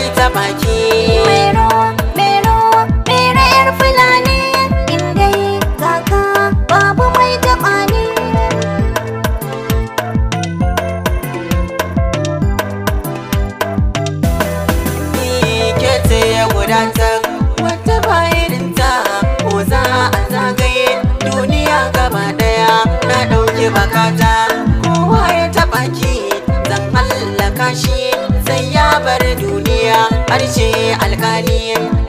mai ta baki. Mero, mero, mero yar Fulani, in dai kaka babu mai taɓa ni. Ke ce ya gudatar wata bayaninta ko za a zagaye duniya gaba daya. Na ɗauki bakata kowa ya taɓa ki, zan hallaka shi sai ya bar duniya. Harshe alkali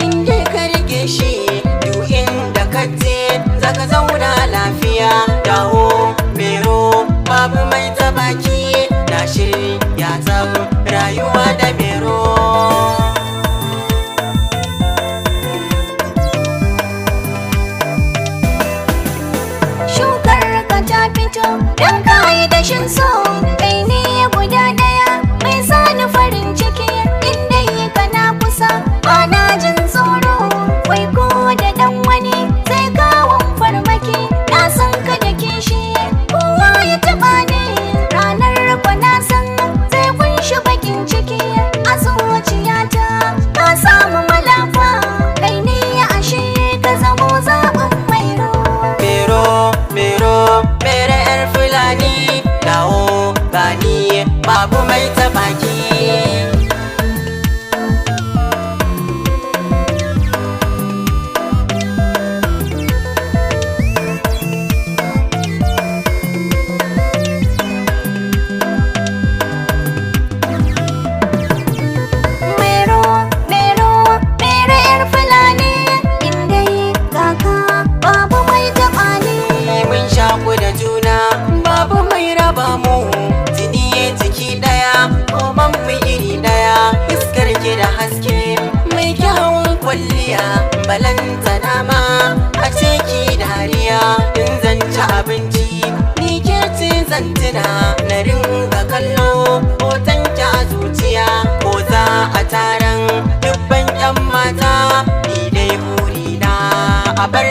in je ka rike shi, duk inda ka je zaka zauna lafiya. Dawo mero babu mai taɓa ki, na shirya tsam rayuwa da mero. Shukar ka ta fito don ka yi dashin so, kai ne guda ɗaya mai sani farin ciki. Inda yi kana kusa bana jin tsoro, wai ko da ɗan wani sai kawon farmaki. Na san ka da kishi kowa ya taɓa ni, ranar kwana san zai kunshi bakin ciki. A zuciyata ka samu malafa, kai ne ashe ka zamo zaɓin mairo. Mero, mero, mere yar Fulani, dawo gani babu mai taɓa ki. Mero, mero, mero yar Fulani, in dai kaka babu mai taɓa ni. Mun shaku da juna babu mai raba mu, jini jiki daya koman mu iri daya. Iskar ki da haske mai kyawun kwalliya, balantana ma a ce ki dariya. In zan ci abinci ni ke ce zan tuna, na ringa kallo hoton ki a zuciya. Ko za a taron dubban 'yan mata, ni dai burina a bar